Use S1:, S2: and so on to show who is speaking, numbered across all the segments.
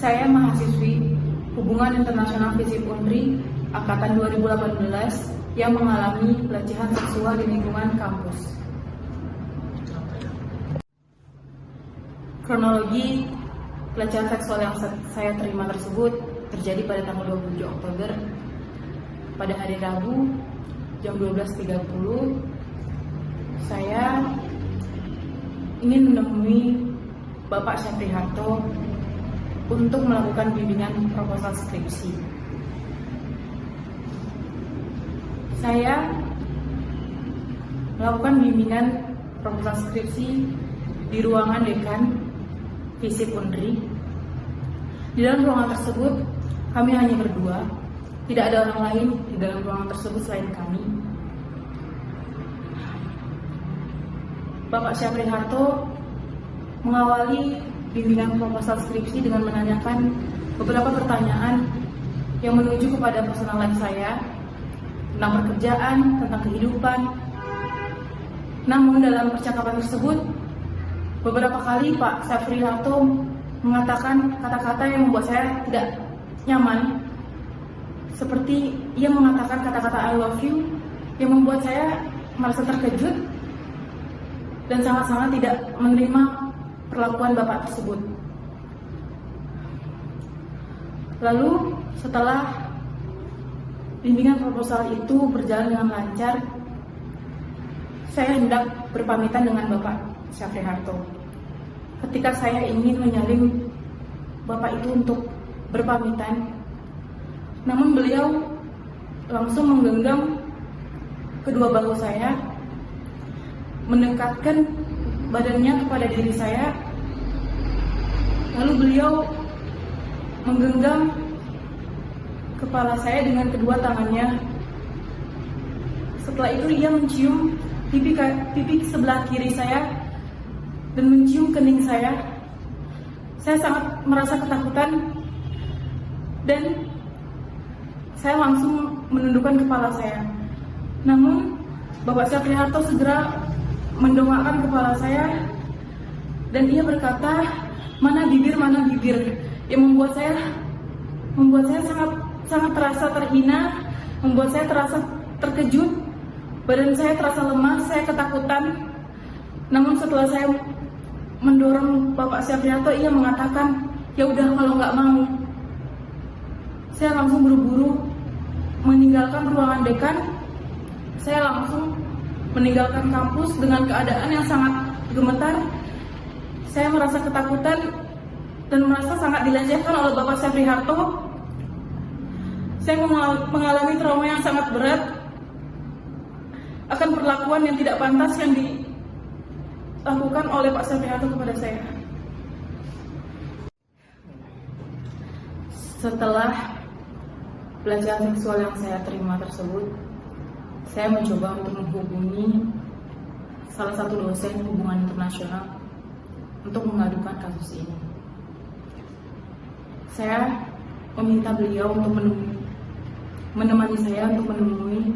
S1: Saya mahasiswi Hubungan Internasional FISIP Unri Angkatan 2018 yang mengalami pelecehan seksual di lingkungan kampus. Kronologi pelecehan seksual yang saya terima tersebut terjadi pada tanggal 27 Oktober pada hari Rabu jam 12.30. Saya ingin menemui Bapak Syafri Harto untuk melakukan bimbingan proposal skripsi. Saya melakukan bimbingan proposal skripsi di ruangan dekan FISIP Unri. Di dalam ruangan tersebut kami hanya berdua, tidak ada orang lain di dalam ruangan tersebut selain kami. Bapak Syafri Harto mengawali bimbingan proposal skripsi dengan menanyakan beberapa pertanyaan yang menuju kepada personal life saya tentang pekerjaan, tentang kehidupan. Namun dalam percakapan tersebut beberapa kali Pak Syafri Harto mengatakan kata-kata yang membuat saya tidak nyaman, seperti ia mengatakan kata-kata I love you yang membuat saya merasa terkejut dan sangat-sangat tidak menerima perlakuan Bapak tersebut. Lalu setelah bimbingan proposal itu berjalan dengan lancar, saya hendak berpamitan dengan Bapak Syafri Harto. Ketika saya ingin menyalin Bapak itu untuk berpamitan, namun beliau langsung menggenggam kedua bahu saya, mendekatkan badannya kepada diri saya, lalu beliau menggenggam kepala saya dengan kedua tangannya. Setelah itu ia mencium pipi sebelah kiri saya dan mencium kening saya. Saya sangat merasa ketakutan dan saya langsung menundukkan kepala saya. Namun Bapak Syafri Harto segera mendongakkan kepala saya dan ia berkata, mana bibir, yang membuat saya sangat terasa terhina, membuat saya terasa terkejut, badan saya terasa lemas, saya ketakutan. Namun setelah saya mendorong Bapak Syafri Harto, ia mengatakan, ya udah kalau nggak mau. Saya langsung buru-buru meninggalkan ruangan dekan. Saya langsung meninggalkan kampus dengan keadaan yang sangat gemetar. Saya merasa ketakutan dan merasa sangat dilecehkan oleh Bapak Syafri Harto. Saya mengalami trauma yang sangat berat akan perlakuan yang tidak pantas yang dilakukan oleh Pak Syafri Harto kepada saya. Setelah pelecehan seksual yang saya terima tersebut, saya mencoba untuk menghubungi salah satu dosen hubungan internasional untuk mengadukan kasus ini. Saya meminta beliau untuk menemani saya untuk menemui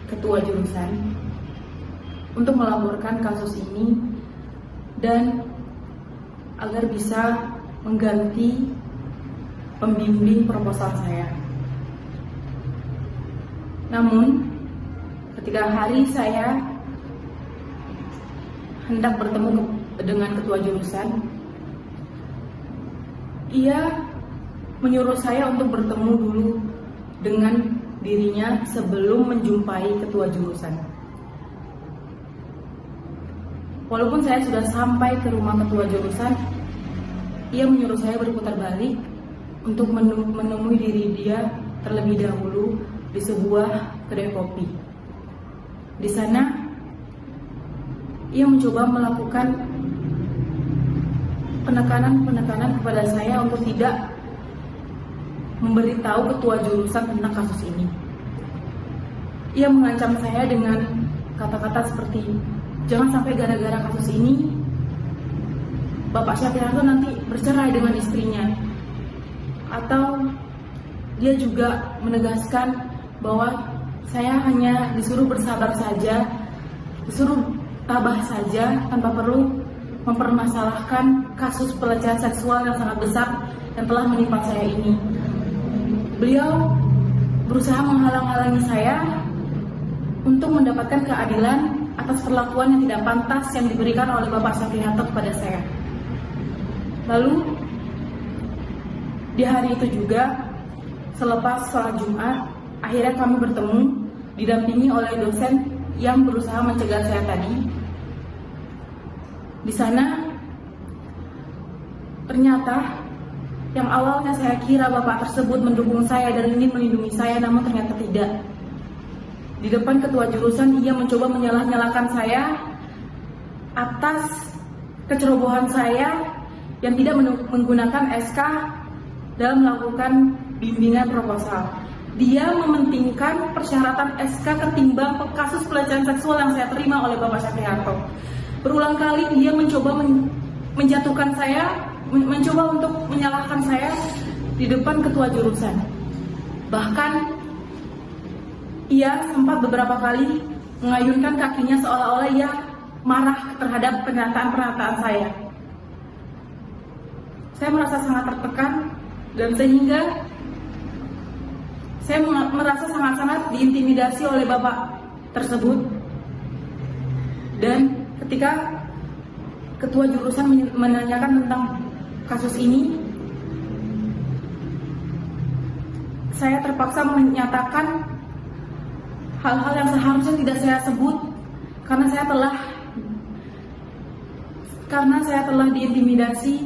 S1: ketua jurusan untuk melaporkan kasus ini dan agar bisa mengganti pembimbing proposal saya. Namun ketika hari saya hendak bertemu dengan ketua jurusan, ia menyuruh saya untuk bertemu dulu dengan dirinya sebelum menjumpai ketua jurusan. Walaupun saya sudah sampai ke rumah ketua jurusan, ia menyuruh saya berputar balik untuk menemui diri dia terlebih dahulu di sebuah kedai kopi. Di sana, ia mencoba melakukan penekanan kepada saya untuk tidak memberitahu ketua jurusan tentang kasus ini. Ia mengancam saya dengan kata-kata seperti, jangan sampai gara-gara kasus ini Bapak Syafri Harto nanti bercerai dengan istrinya. Atau dia juga menegaskan bahwa saya hanya disuruh bersabar saja, disuruh tabah saja tanpa perlu mempermasalahkan kasus pelecehan seksual yang sangat besar yang telah menimpa saya ini. Beliau berusaha menghalang-halangi saya untuk mendapatkan keadilan atas perlakuan yang tidak pantas yang diberikan oleh Bapak Syafriharto kepada saya. Lalu di hari itu juga, selepas sholat Jumat, akhirnya kami bertemu didampingi oleh dosen yang berusaha mencegah saya tadi. Di sana ternyata yang awalnya saya kira Bapak tersebut mendukung saya dan ingin melindungi saya, namun ternyata tidak. Di depan ketua jurusan, ia mencoba menyalah-nyalahkan saya atas kecerobohan saya yang tidak menggunakan SK dalam melakukan bimbingan proposal. Dia mementingkan persyaratan SK ketimbang kasus pelecehan seksual yang saya terima oleh Bapak Syafriharto. Berulang kali dia mencoba menjatuhkan saya, mencoba untuk menyalahkan saya di depan ketua jurusan. Bahkan ia sempat beberapa kali mengayunkan kakinya seolah-olah ia marah terhadap pernyataan-pernyataan saya. Saya merasa sangat tertekan dan sehingga saya merasa sangat-sangat diintimidasi oleh Bapak tersebut. Dan ketika ketua jurusan menanyakan tentang kasus ini, saya terpaksa menyatakan hal-hal yang seharusnya tidak saya sebut karena saya telah diintimidasi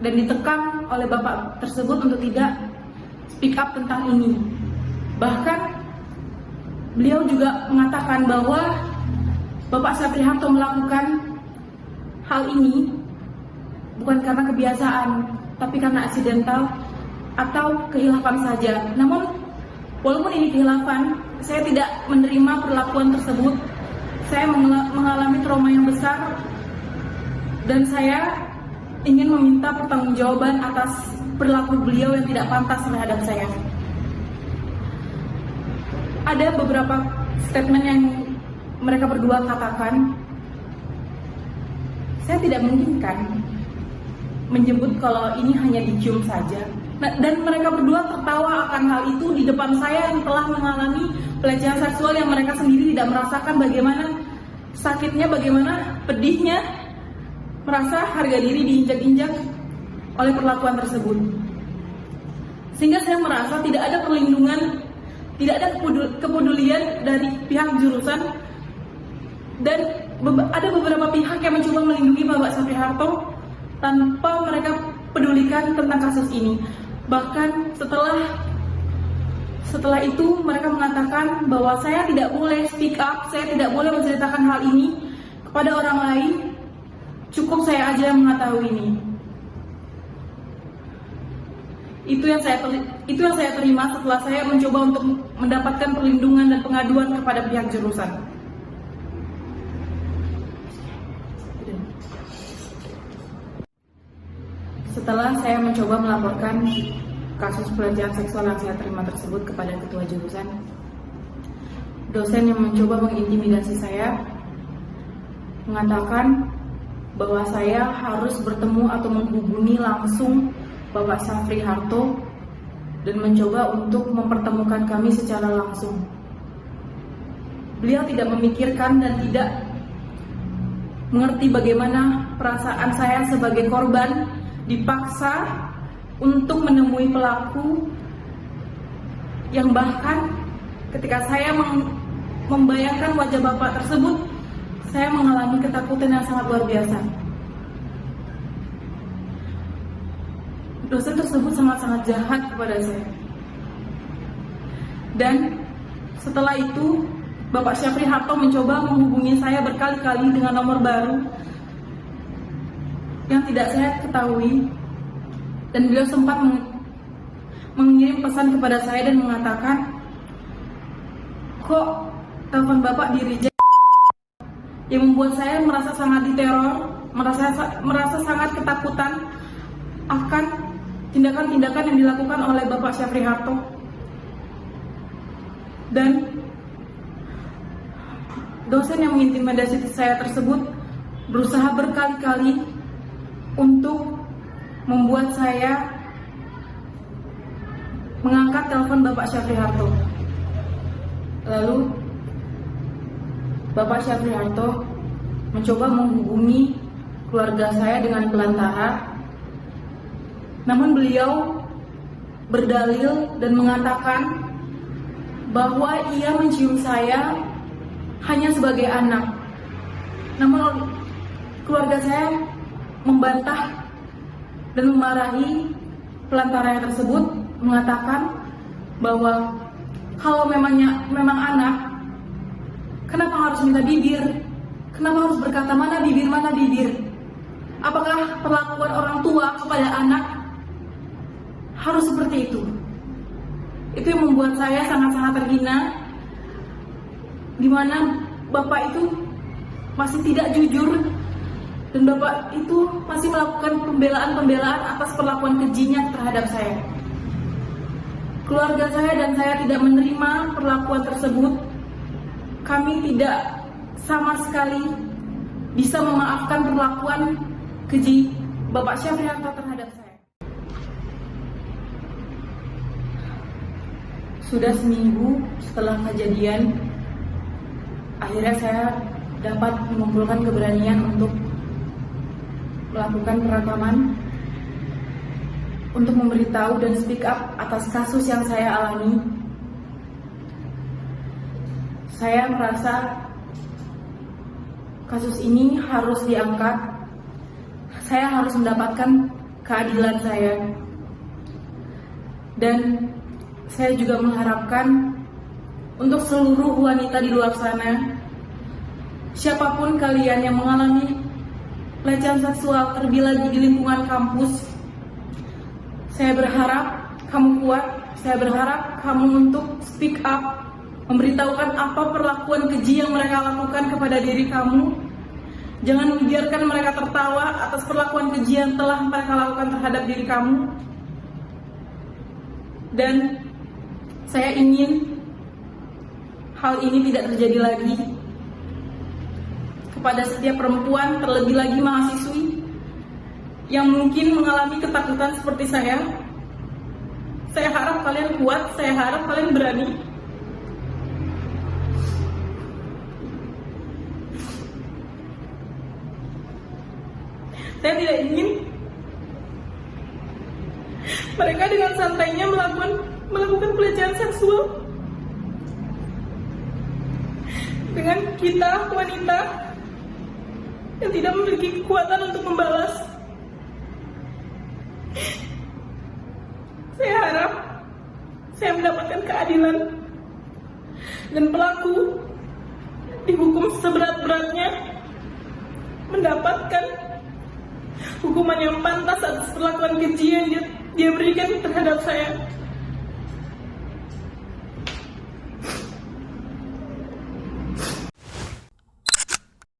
S1: dan ditekan oleh Bapak tersebut untuk tidak speak up tentang ini. Bahkan beliau juga mengatakan bahwa Bapak Syafriharto melakukan hal ini bukan karena kebiasaan, tapi karena aksidental atau kehilafan saja. Namun walaupun ini kehilafan, saya tidak menerima perlakuan tersebut. Saya mengalami trauma yang besar dan saya ingin meminta pertanggungjawaban atas perilaku beliau yang tidak pantas terhadap saya. Ada beberapa statement yang mereka berdua katakan. Saya tidak menginginkan menyebut kalau ini hanya dicium saja. Dan mereka berdua tertawa akan hal itu di depan saya yang telah mengalami pelecehan seksual yang mereka sendiri tidak merasakan bagaimana sakitnya, bagaimana pedihnya merasa harga diri diinjak-injak oleh perlakuan tersebut. Sehingga saya merasa tidak ada perlindungan, tidak ada kepedulian dari pihak jurusan, dan ada beberapa pihak yang mencoba melindungi Bapak Syafriharto tanpa mereka pedulikan tentang kasus ini. Bahkan setelah itu mereka mengatakan bahwa saya tidak boleh speak up, saya tidak boleh menceritakan hal ini kepada orang lain, cukup saya aja yang mengetahui ini. Itu yang saya terima setelah saya mencoba untuk mendapatkan perlindungan dan pengaduan kepada pihak jurusan. Setelah saya mencoba melaporkan kasus pelecehan seksual yang saya terima tersebut kepada ketua jurusan, dosen yang mencoba mengintimidasi saya mengatakan bahwa saya harus bertemu atau menghubungi langsung Bapak Syafriharto dan mencoba untuk mempertemukan kami secara langsung. Beliau tidak memikirkan dan tidak mengerti bagaimana perasaan saya sebagai korban dipaksa untuk menemui pelaku yang bahkan ketika saya membayangkan wajah Bapak tersebut, saya mengalami ketakutan yang sangat luar biasa. Dosen tersebut sangat-sangat jahat kepada saya. Dan setelah itu, Bapak Syafriharto mencoba menghubungi saya berkali-kali dengan nomor baru yang tidak saya ketahui, dan beliau sempat mengirim pesan kepada saya dan mengatakan, kok telepon Bapak di reject, yang membuat saya merasa sangat diteror, merasa sangat ketakutan akan tindakan-tindakan yang dilakukan oleh Bapak Syafriharto. Dan dosen yang mengintimidasi saya tersebut berusaha berkali-kali untuk membuat saya mengangkat telepon Bapak Syafri Harto. Lalu Bapak Syafri Harto mencoba menghubungi keluarga saya dengan belantara, namun beliau berdalil dan mengatakan bahwa ia mencium saya hanya sebagai anak. Namun keluarga saya membantah dan memarahi pelantara yang tersebut, mengatakan bahwa kalau memang anak, kenapa harus minta bibir? Kenapa harus berkata mana bibir? Apakah perlakuan orang tua kepada anak harus seperti itu? Itu yang membuat saya sangat-sangat terhina, di mana Bapak itu masih tidak jujur dan Bapak itu masih melakukan pembelaan atas perlakuan kejinya terhadap saya. Keluarga saya dan saya tidak menerima perlakuan tersebut. Kami tidak sama sekali bisa memaafkan perlakuan keji Bapak Syafri Harto terhadap saya. Sudah seminggu setelah kejadian, akhirnya saya dapat mengumpulkan keberanian untuk melakukan perekaman, untuk memberitahu dan speak up atas kasus yang saya alami. Saya merasa kasus ini harus diangkat. Saya harus mendapatkan keadilan saya. Dan saya juga mengharapkan untuk seluruh wanita di luar sana, siapapun kalian yang mengalami pelecehan seksual, terlebih lagi di lingkungan kampus, saya berharap kamu kuat, saya berharap kamu untuk speak up, memberitahukan apa perlakuan keji yang mereka lakukan kepada diri kamu. Jangan membiarkan mereka tertawa atas perlakuan keji yang telah mereka lakukan terhadap diri kamu. Dan saya ingin hal ini tidak terjadi lagi kepada setiap perempuan, terlebih lagi mahasiswi yang mungkin mengalami ketakutan seperti saya. Saya harap kalian kuat, saya harap kalian berani. Saya tidak ingin mereka dengan santainya melakukan pelecehan seksual dengan kita wanita yang tidak memiliki kekuatan untuk membalas. Saya harap saya mendapatkan keadilan dan pelaku dihukum seberat-beratnya, mendapatkan hukuman yang pantas atas perlakuan keji yang dia berikan terhadap saya.